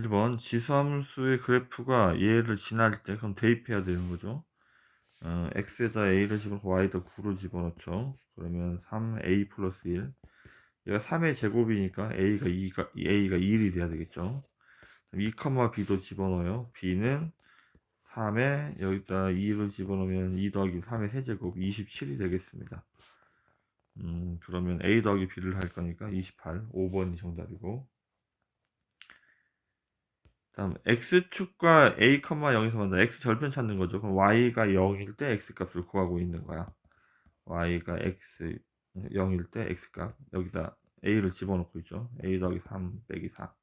1번 지수함수의 그래프가 얘를 지날 때 그럼 대입해야 되는 거죠. x에다 a를 집어넣고 y에다 9를 집어넣죠. 그러면 3a 플러스 1. 얘가 3의 제곱이니까 a가 1이 돼야 되겠죠. 2, b도 집어넣어요. b는 3에 여기다 2를 집어넣으면 2 더하기 3의 세제곱 27이 되겠습니다. 그러면 a 더하기 b를 할 거니까 28, 5번이 정답이고. 다음 x축과 a, 0에서 만든 x 절편 찾는 거죠. 그럼 y가 0일 때 x 값을 구하고 있는 거야. y가 x 0일 때 x 값 여기다 a를 집어넣고 있죠. a 더하기 3 빼기 4.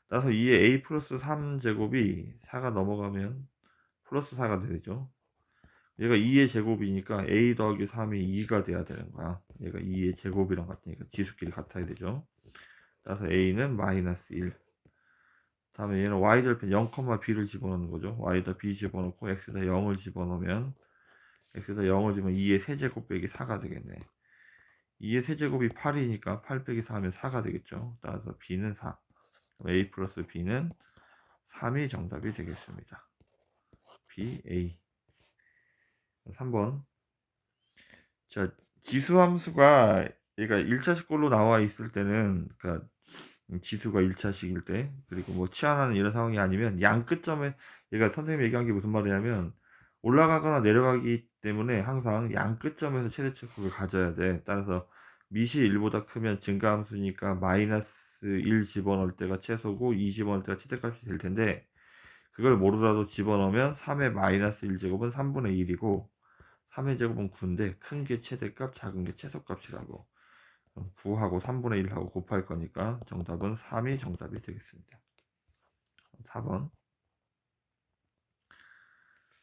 따라서 이에 a 플러스 3 제곱이 4가 넘어가면 플러스 4가 되죠. 얘가 2의 제곱이니까 a 더하기 3이 2가 돼야 되는 거야. 얘가 2의 제곱이랑 같으니까 지수끼리 같아야 되죠. 따라서 a는 마이너스 1. 다음에 얘는 y절편 0, b를 집어넣는 거죠. y에다 b 집어넣고 x에다 0을 집어넣으면 x에다 0을 집으면 2의 세제곱 빼기 4가 되겠네. 2의 세제곱이 8이니까 8 빼기 4 하면 4가 되겠죠. 따라서 b는 4. a 플러스 b는 3이 정답이 되겠습니다. b, a. 3번. 자, 지수함수가 얘가 1차식꼴로 나와 있을 때는, 그러니까 지수가 1차식일 때, 그리고 뭐 치환하는 이런 상황이 아니면 양 끝점에, 얘가 선생님이 얘기한 게 무슨 말이냐면 올라가거나 내려가기 때문에 항상 양 끝점에서 최대치수를 가져야 돼. 따라서 밑이 1보다 크면 증가함수니까 마이너스 1 집어넣을 때가 최소고 2 집어넣을 때가 최대값이 될 텐데, 그걸 모르더라도 집어넣으면 3의 마이너스 1제곱은 3분의 1이고 3의 제곱은 9인데 큰 게 최대값, 작은 게 최소값이라고. 9하고 3분의 1하고 곱할 거니까 정답은 3이 정답이 되겠습니다. 4번.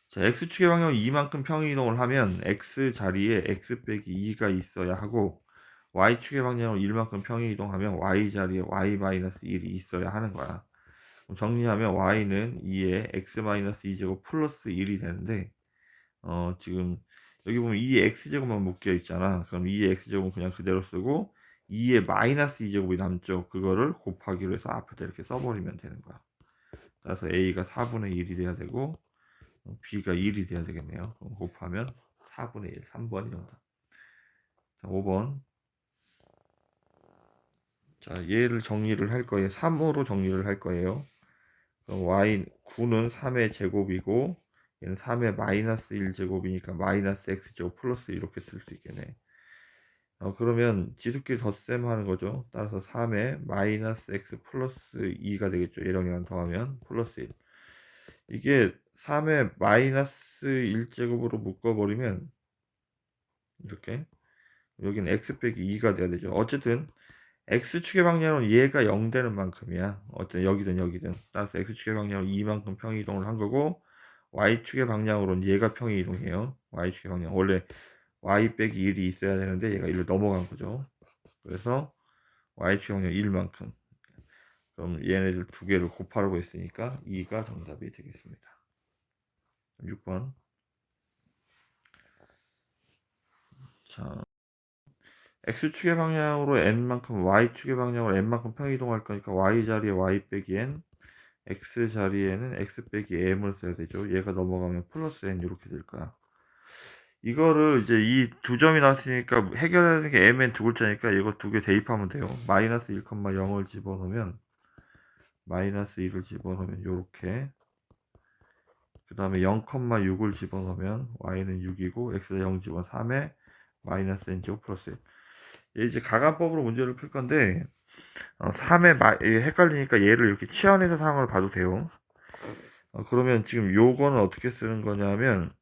자, x축의 방향을 2만큼 평이동을 하면 x 자리에 x 빼기 2가 있어야 하고 y축의 방향으로 1만큼 평이동하면 y 자리에 y-1이 있어야 하는 거야. 정리하면 y는 2에 x-2제곱 플러스 1이 되는데 지금 여기 보면 2의 x제곱만 묶여 있잖아. 그럼 2의 x제곱은 그냥 그대로 쓰고 2의 마이너스 2제곱이 남죠. 그거를 곱하기로 해서 앞에다 이렇게 써버리면 되는 거야. 따라서 a가 4분의 1이 돼야 되고 b가 1이 돼야 되겠네요. 그럼 곱하면 4분의 1, 3번이 정답. 자, 5번. 자, 얘를 정리를 할 거예요. 3으로 정리를 할 거예요. 그럼 y 9는 3의 제곱이고 얘는 3의 마이너스 1제곱이니까 마이너스 x제곱 플러스 이렇게 쓸 수 있겠네. 그러면 지수끼리 덧셈 하는 거죠. 따라서 3의 마이너스 x 플러스 2가 되겠죠. 얘랑이랑 더하면 플러스 1. 이게 3의 마이너스 1제곱으로 묶어버리면 이렇게 여기는 x 빼기 2가 돼야 되죠. 어쨌든 x축의 방향은 얘가 0 되는 만큼이야. 어쨌든 여기든 따라서 x축의 방향으로 2만큼 평이동을 한 거고 y축의 방향으로는 얘가 평이동해요. y축의 방향 원래 y 빼기 1이 있어야 되는데 얘가 1로 넘어간 거죠. 그래서 y축의 방향 1만큼. 그럼 얘네들 두 개를 곱하라고 했으니까 2가 정답이 되겠습니다. 6번. 자, x축의 방향으로 n만큼 y축의 방향으로 n만큼 평이동할 거니까 y 자리에 y 빼기 n, x 자리에는 x 빼기 m을 써야 되죠. 얘가 넘어가면 플러스 n 이렇게 될 거야. 이거를 이제 이 두 점이 나왔으니까 해결하는 게 mn 두 글자니까 이거 두 개 대입하면 돼요. 마이너스 1, 0을 집어넣으면 마이너스 1을 집어넣으면 요렇게, 그 다음에 0,6을 집어넣으면 y는 6이고 x에다 0 집어넣으면 3에 마이너스 n제곱 플러스 1. 이제 가간법으로 문제를 풀 건데 3에 헷갈리니까 얘를 이렇게 치환해서 상황을 봐도 돼요. 그러면 지금 요거는 어떻게 쓰는 거냐면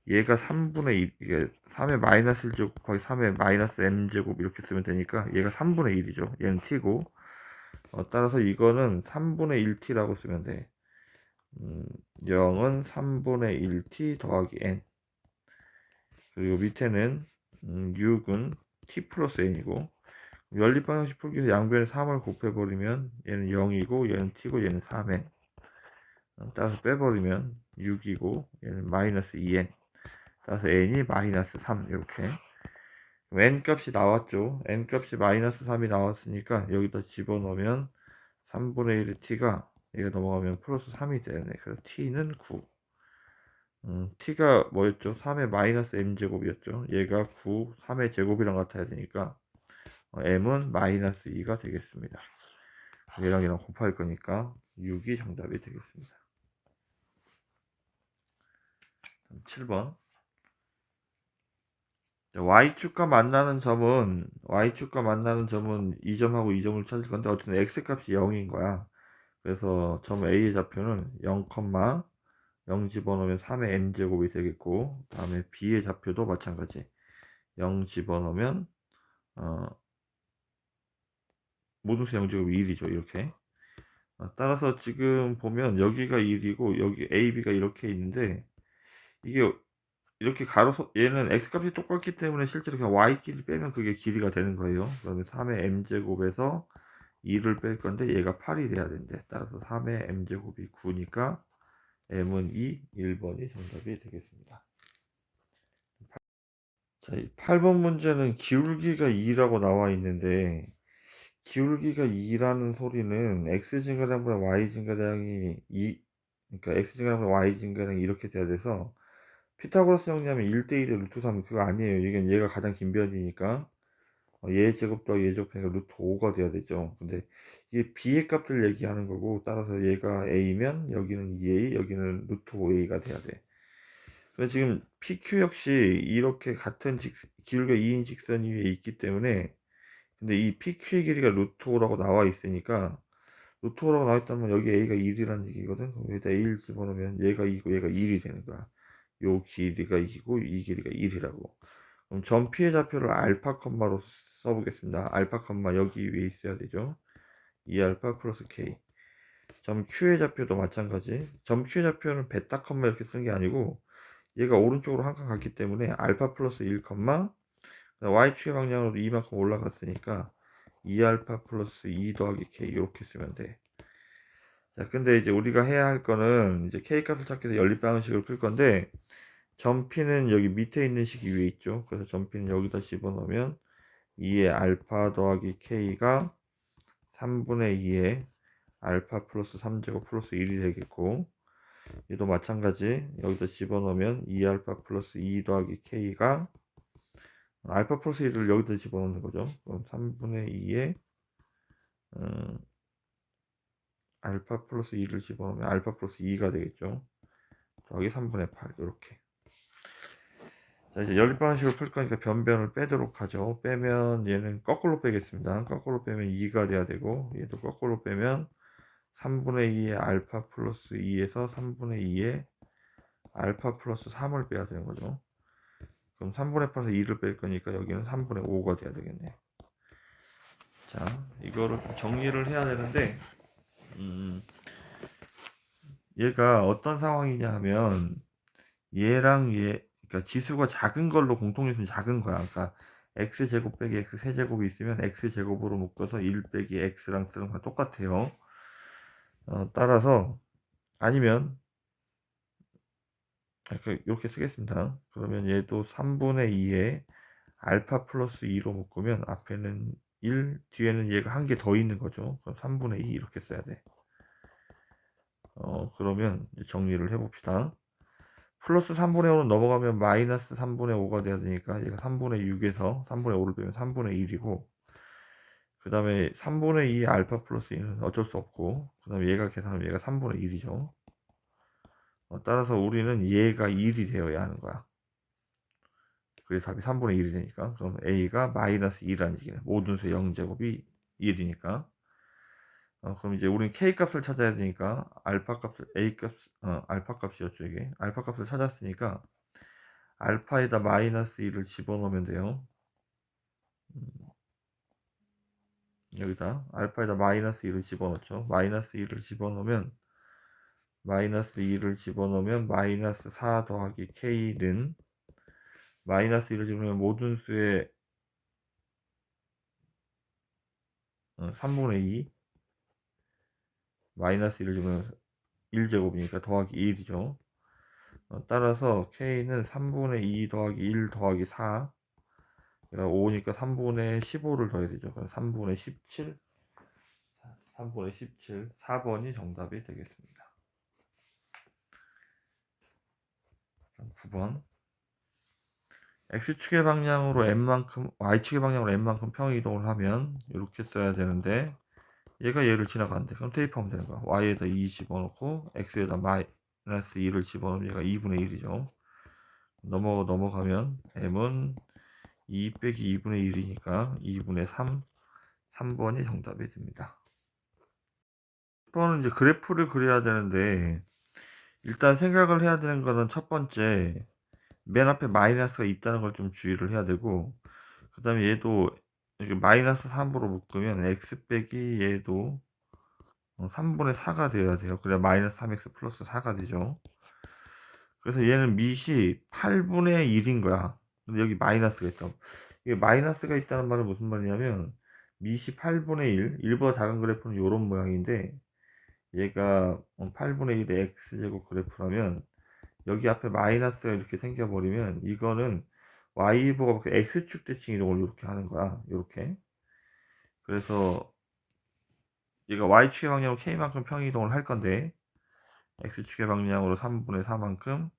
얘가 3분의 1, 이게 3의 마이너스 1제곱 곱하기 3의 마이너스 m제곱 이렇게 쓰면 되니까 얘가 3분의 1이죠. 얘는 t고 따라서 이거는 3분의 1t라고 쓰면 돼. 0은 3분의 1t 더하기 n, 그리고 밑에는 6은 t 플러스 n이고 연립방정식 풀기에서 양변에 3을 곱해버리면 얘는 0이고 얘는 t고 얘는 3n, 따라서 빼버리면 6이고 얘는 마이너스 2n, 따라서 n이 마이너스 3 이렇게. n 값이 나왔죠. n 값이 마이너스 3이 나왔으니까 여기다 집어넣으면 3분의 1의 t가 얘가 넘어가면 플러스 3이 되네. 그래서 t는 9. t가 뭐였죠? 3의 마이너스 m제곱이었죠. 얘가 9, 3의 제곱이랑 같아야 되니까 m은 마이너스 2가 되겠습니다. 얘랑 얘랑 곱할 거니까 6이 정답이 되겠습니다. 7번. y축과 만나는 점은 이 점하고 이 점을 찾을 건데 어쨌든 x값이 0인 거야. 그래서 점 A의 좌표는 0, 0 집어넣으면 3의 m제곱이 되겠고, 다음에 B의 좌표도 마찬가지 0 집어넣으면 모든 수 0제곱이 1이죠. 이렇게. 따라서 지금 보면 여기가 1이고 여기 AB가 이렇게 있는데, 이게 이렇게 얘는 x값이 똑같기 때문에 실제로 그냥 y끼리 빼면 그게 길이가 되는 거예요. 그러면 3의 m제곱에서 2를 뺄 건데 얘가 8이 돼야 된대. 따라서 3의 m제곱이 9니까 m은 2, 1번이 정답이 되겠습니다. 자, 8번 문제는 기울기가 2라고 나와 있는데, 기울기가 2라는 소리는 x 증가량보다 y 증가량이 2, 그러니까 x 증가량보다 y 증가량이 이렇게 돼야 돼서 피타고라스 정리하면 1대1의 루트 3 그거 아니에요. 이건 얘가 가장 긴 변이니까 얘 제곱 더하기 얘 제곱하니까 루트 5가 돼야 되죠. 근데 이게 b의 값을 얘기하는 거고, 따라서 얘가 a면 여기는 2a, 여기는 루트 5a가 돼야 돼. 그래서 지금 PQ 역시 이렇게 같은 기울기가 2인 직선 위에 있기 때문에, 근데 이 PQ의 길이가 루트 5라고 나와 있으니까, 루트 5라고 나와 있다면 여기 A가 1이라는 얘기거든. 그럼 여기다 A1 집어넣으면 얘가 2고 얘가 1이 되는 거야. 요 길이가 2고 이 길이가 1이라고. 그럼 점 P의 좌표를 알파 컴마로 써보겠습니다. 알파 컴마 여기 위에 있어야 되죠. 2알파 플러스 K. 점 Q의 좌표도 마찬가지. 점 Q의 좌표는 베타 컴마 이렇게 쓰는 게 아니고, 얘가 오른쪽으로 한 칸 갔기 때문에 알파 플러스 1, y축의 방향으로 이만큼 올라갔으니까 2알파 플러스 2 더하기 k 이렇게 쓰면 돼. 자, 근데 이제 우리가 해야 할 거는 이제 k 값을 찾기 위해서 연립방식을 풀 건데, 점 P는 여기 밑에 있는 식이 위에 있죠. 그래서 점 P는 여기다 집어넣으면 2의 알파 더하기 k가 3분의 2의 알파 플러스 3제곱 플러스 1이 되겠고, 얘도 마찬가지 여기다 집어넣으면 2알파 플러스 2 더하기 k가 알파 플러스 1을 여기다 집어넣는 거죠. 그럼 3분의 2에 알파 플러스 2를 집어넣으면 알파 플러스 2가 되겠죠. 더하기 3분의 8 이렇게. 자, 이제 연립방식을 풀 거니까 변변을 빼도록 하죠. 빼면 얘는 거꾸로 빼겠습니다. 거꾸로 빼면 2가 돼야 되고, 얘도 거꾸로 빼면 3분의 2의 알파 플러스 2에서 3분의 2의 알파 플러스 3을 빼야 되는 거죠. 그럼 3분의 8에서 2를 뺄 거니까 여기는 3분의 5가 돼야 되겠네. 자, 이거를 정리를 해야 되는데, 얘가 어떤 상황이냐 하면, 얘랑 얘, 그러니까 지수가 작은 걸로 공통요소는 작은 거야. 그러니까 x제곱 빼기 x 세제곱이 있으면 x제곱으로 묶어서 1 빼기 x랑 쓰는 거랑 똑같아요. 따라서 아니면 이렇게 쓰겠습니다. 그러면 얘도 3분의 2에 알파 플러스 2로 묶으면 앞에는 1, 뒤에는 얘가 한 개 더 있는 거죠. 그럼 3분의 2 이렇게 써야 돼. 그러면 이제 정리를 해봅시다. 플러스 3분의 5는 넘어가면 마이너스 3분의 5가 돼야 되니까 얘가 3분의 6에서 3분의 5를 빼면 3분의 1이고, 그 다음에 3분의 2 알파 플러스 2는 어쩔 수 없고, 그 다음에 얘가 계산하면 얘가 3분의 1이죠. 따라서 우리는 얘가 1이 되어야 하는 거야. 그래서 답이 3분의 1이 되니까, 그럼 A가 마이너스 2라는 얘기네. 모든 수의 0제곱이 1이니까. 그럼 이제 우리는 K 값을 찾아야 되니까, 알파 값을, A 값, 알파 값이었죠, 이게. 알파 값을 찾았으니까, 알파에다 마이너스 2를 집어넣으면 돼요. 여기다 알파에다 마이너스 2를 집어넣죠. 마이너스 2를 집어넣으면 마이너스 4 더하기 k는 마이너스 2를 집어넣으면 모든 수의 3분의 2 마이너스 1을 집어넣으면 1제곱이니까 더하기 1이죠. 따라서 k는 3분의 2 더하기 1 더하기 4 5니까 3분의 15를 더해야 되죠. 그럼 3분의 17 3분의 17, 4번이 정답이 되겠습니다. 9번. x축의 방향으로 n만큼, y축의 방향으로 n만큼 평이동을 하면 이렇게 써야 되는데 얘가 얘를 지나간대. 그럼 대입하면 되는 거야. y에다 2 집어넣고 x에다 마이너스 2를 집어넣으면 얘가 2분의 1이죠. 넘어가면 m은 2 빼기 2분의 1이니까 2분의 3, 3번이 정답이 됩니다. 10번은 이제 그래프를 그려야 되는데 일단 생각을 해야 되는 거는 첫 번째 맨 앞에 마이너스가 있다는 걸 좀 주의를 해야 되고, 그 다음에 얘도 이렇게 마이너스 3으로 묶으면 x 빼기 얘도 3분의 4가 되어야 돼요. 그래야 마이너스 3x 플러스 4가 되죠. 그래서 얘는 밑이 8분의 1인 거야. 근데 여기 마이너스가 있다. 이게 마이너스가 있다는 말은 무슨 말이냐면 밑이 8분의 1, 1보다 작은 그래프는 이런 모양인데 얘가 8분의 1의 x제곱 그래프라면 여기 앞에 마이너스가 이렇게 생겨버리면 이거는 y보가 x축 대칭 이동을 이렇게 하는 거야. 이렇게. 그래서 얘가 y축의 방향으로 k만큼 평이동을 할 건데 x축의 방향으로 3분의 4만큼,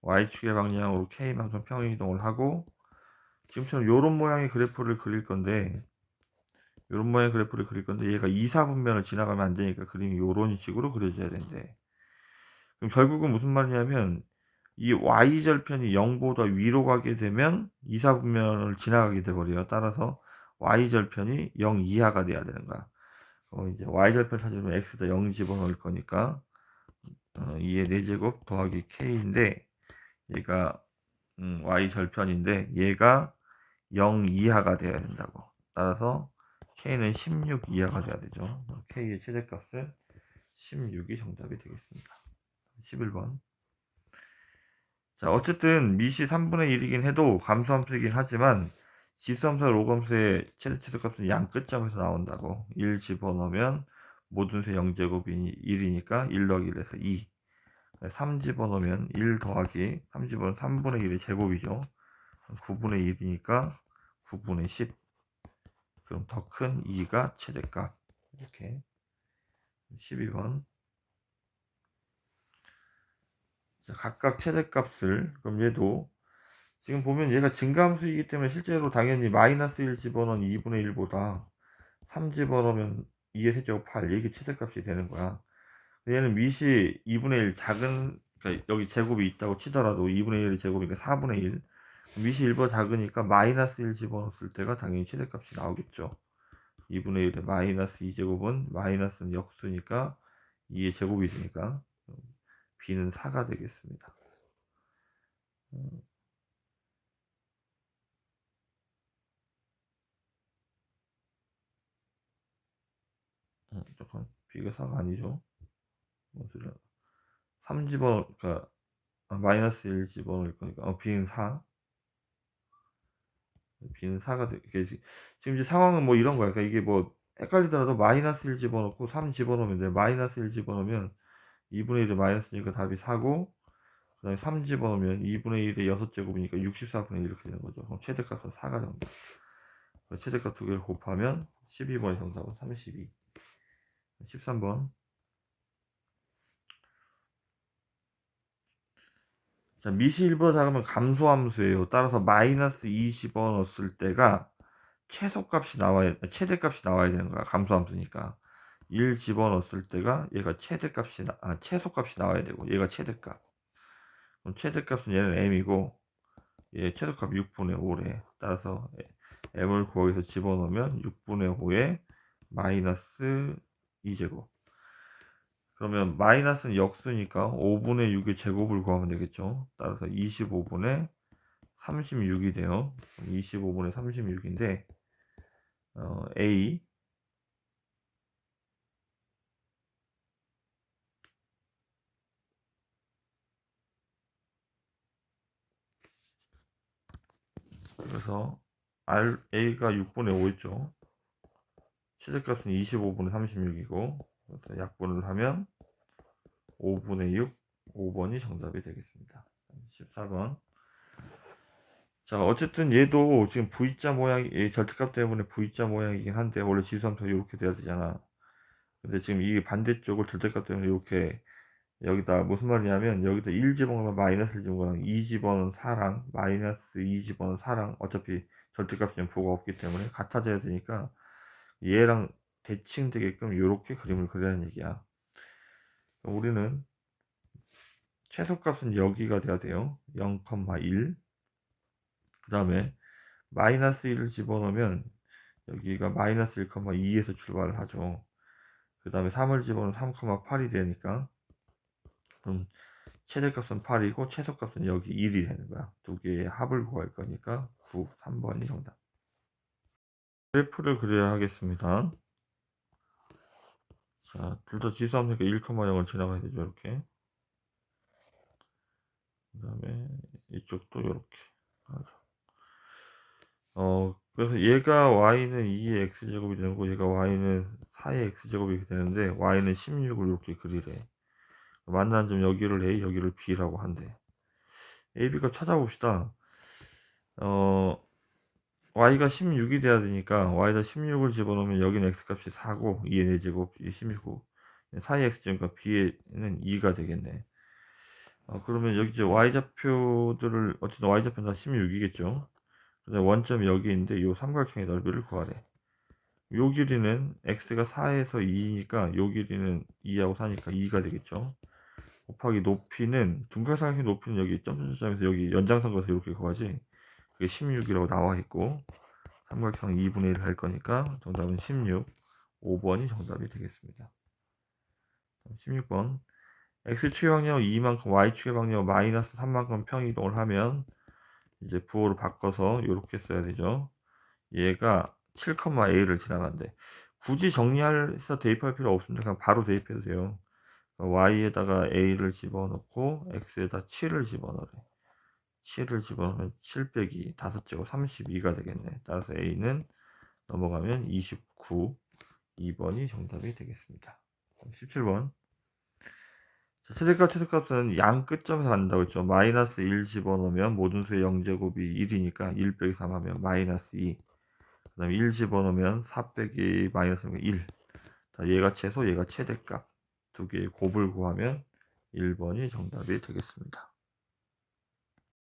y축의 방향으로 k만큼 평이동을 하고, 지금처럼 요런 모양의 그래프를 그릴 건데 얘가 2, 4분면을 지나가면 안 되니까 그림이 요런 식으로 그려져야 된대. 그럼 결국은 무슨 말이냐면 이 y절편이 0보다 위로 가게 되면 2, 4분면을 지나가게 돼버려요. 따라서 y절편이 0 이하가 돼야 되는 거야. 이제 y절편 찾으면 x에다 0 집어넣을 거니까 2의 4제곱 더하기 k인데 얘가 y절편인데 얘가 0 이하가 돼야 된다고. 따라서 k는 16 이하가 돼야 되죠. k의 최대값은 16이 정답이 되겠습니다. 11번. 자, 어쨌든 밑이 3분의 1이긴 해도 감소함수이긴 하지만 지수함수와 로그함수의 최대값은 양 끝점에서 나온다고. 1 집어넣으면 모든 수 0제곱이 1이니까 1 더하기 1에서 2. 3 집어넣으면 1 더하기 3 집어넣으면 3분의 1의 제곱이죠. 9분의 1이니까 9분의 10. 그럼 더 큰 2가 최대값. 이렇게 12번. 자, 각각 최대값을, 그럼 얘도 지금 보면 얘가 증가함수이기 때문에 실제로 당연히 마이너스 1 집어넣은 2분의 1보다 3 집어넣으면 2의 세제곱 8, 이게 최대값이 되는 거야. 얘는 밑이 2분의 1 작은, 그러니까 여기 제곱이 있다고 치더라도 2분의 1의 제곱이니까 4분의 1, 밑이 1보다 작으니까 마이너스 1 집어넣었을 때가 당연히 최대값이 나오겠죠. 2분의 1의 마이너스 2제곱은 마이너스는 역수니까 2의 제곱이 되니까 b는 4가 되겠습니다. 잠깐, b가 4가 아니죠. 뭔 소리야. 3 집어, 그러니까 마이너스 1 집어넣을 거니까 b는 4. b는 4가 지금 이제 상황은 뭐 이런 거야. 그러니까 이게 뭐 헷갈리더라도 마이너스 1 집어넣고 3 집어넣으면 돼. 마이너스 1 집어넣으면 2분의 1의 마이너스니까 답이 4고, 그 다음에 3 집어넣으면 2분의 1의 6제곱이니까 64분의 1 이렇게 되는 거죠. 그럼 최대값은 4가 정답. 최대값 두 개를 곱하면 12번의 정답은 32. 13번. 자, 밑이 1보다 작으면 감소함수예요. 따라서 마이너스 2 집어넣었을 때가 최대값이 나와야 되는 거야. 감소함수니까. 1 집어넣었을 때가 얘가 최소값이 나와야 되고 얘가 최대값. 그럼 최대값은 얘는 m이고 얘 최소값 6분의 5래. 따라서 m을 거기서 집어넣으면 6분의 5에 마이너스 2제곱. 그러면 마이너스는 역수니까 5분의 6의 제곱을 구하면 되겠죠. 따라서 25분의 36이 돼요. 25분의 36인데 A, 그래서 A가 6분의 5있죠. 최대값은 25분의 36이고 약분을 하면 5분의 6, 5번이 정답이 되겠습니다. 14번. 자, 어쨌든 얘도 지금 V자 모양이, 얘 절대값 때문에 V자 모양이긴 한데, 원래 지수함수가 이렇게 돼야 되잖아. 근데 지금 이 반대쪽을 절대값 때문에 이렇게, 여기다 무슨 말이냐면, 여기다 1 집어넣으면 마이너스를 집어넣으면 2 집어넣으면 4랑, 마이너스 2 집어넣으면 4랑, 어차피 절대값이면 부호가 없기 때문에 같아져야 되니까, 얘랑 대칭되게끔 이렇게 그림을 그리라는 얘기야. 우리는 최소값은 여기가 돼야 돼요. 0,1. 그 다음에 마이너스 1을 집어넣으면 여기가 마이너스 1,2에서 출발을 하죠. 그 다음에 3을 집어넣으면 3,8이 되니까, 그럼 최대값은 8이고 최소값은 여기 1이 되는 거야. 두 개의 합을 구할 거니까 9, 3번이 정답. 그래프를 그려야 하겠습니다. 자, 둘 다 지수함수니까 1,0을 지나가야 되죠. 이렇게. 그 다음에 이쪽도 이렇게. 그래서 얘가 y는 2의 x제곱이 되는 거고, 얘가 y는 4의 x제곱이 되는데, y는 16을 이렇게 그리래. 만나는 점 여기를 a, 여기를 b라고 한대. a, b값 찾아봅시다. y가 16이 돼야 되니까, y에다 16을 집어넣으면 여기는 x값이 4고, 2의 4제곱, 16이고, 4의 x제곱이니까 b는 2가 되겠네. 그러면 여기 이제 y좌표들을, 어쨌든 y좌표는 다 16이겠죠. 원점이 여기 있는데 이 삼각형의 넓이를 구하래. 요 길이는 x가 4에서 2니까 요 길이는 2하고 4니까 2가 되겠죠. 곱하기 높이는, 둥글삼각형 높이는 여기 점점점에서 여기 연장선 거서 이렇게 구하지. 그게 16이라고 나와 있고, 삼각형 2분의 1 할 거니까 정답은 16, 5번이 정답이 되겠습니다. 16번. x축의 방향 2만큼, y축의 방향 마이너스 3만큼 평이동을 하면, 이제 부호를 바꿔서 이렇게 써야 되죠. 얘가 7,a를 지나간대. 굳이 정리해서 대입할 필요 없습니다. 그냥 바로 대입해도 돼요. y에다가 a를 집어넣고 x에다 7을 집어넣으래. 7을 집어넣으면 7 빼기 5제곱 32가 되겠네. 따라서 a는 넘어가면 29, 2번이 정답이 되겠습니다. 17번. 최대값은 양 끝점에서 간다고 했죠. 마이너스 1 집어넣으면 모든 수의 0제곱이 1이니까 1 빼기 3 하면 마이너스 2. 그 다음에 1 집어넣으면 4 빼기 마이너스 1. 자, 얘가 최소, 얘가 최대값. 두 개의 곱을 구하면 1번이 정답이 되겠습니다.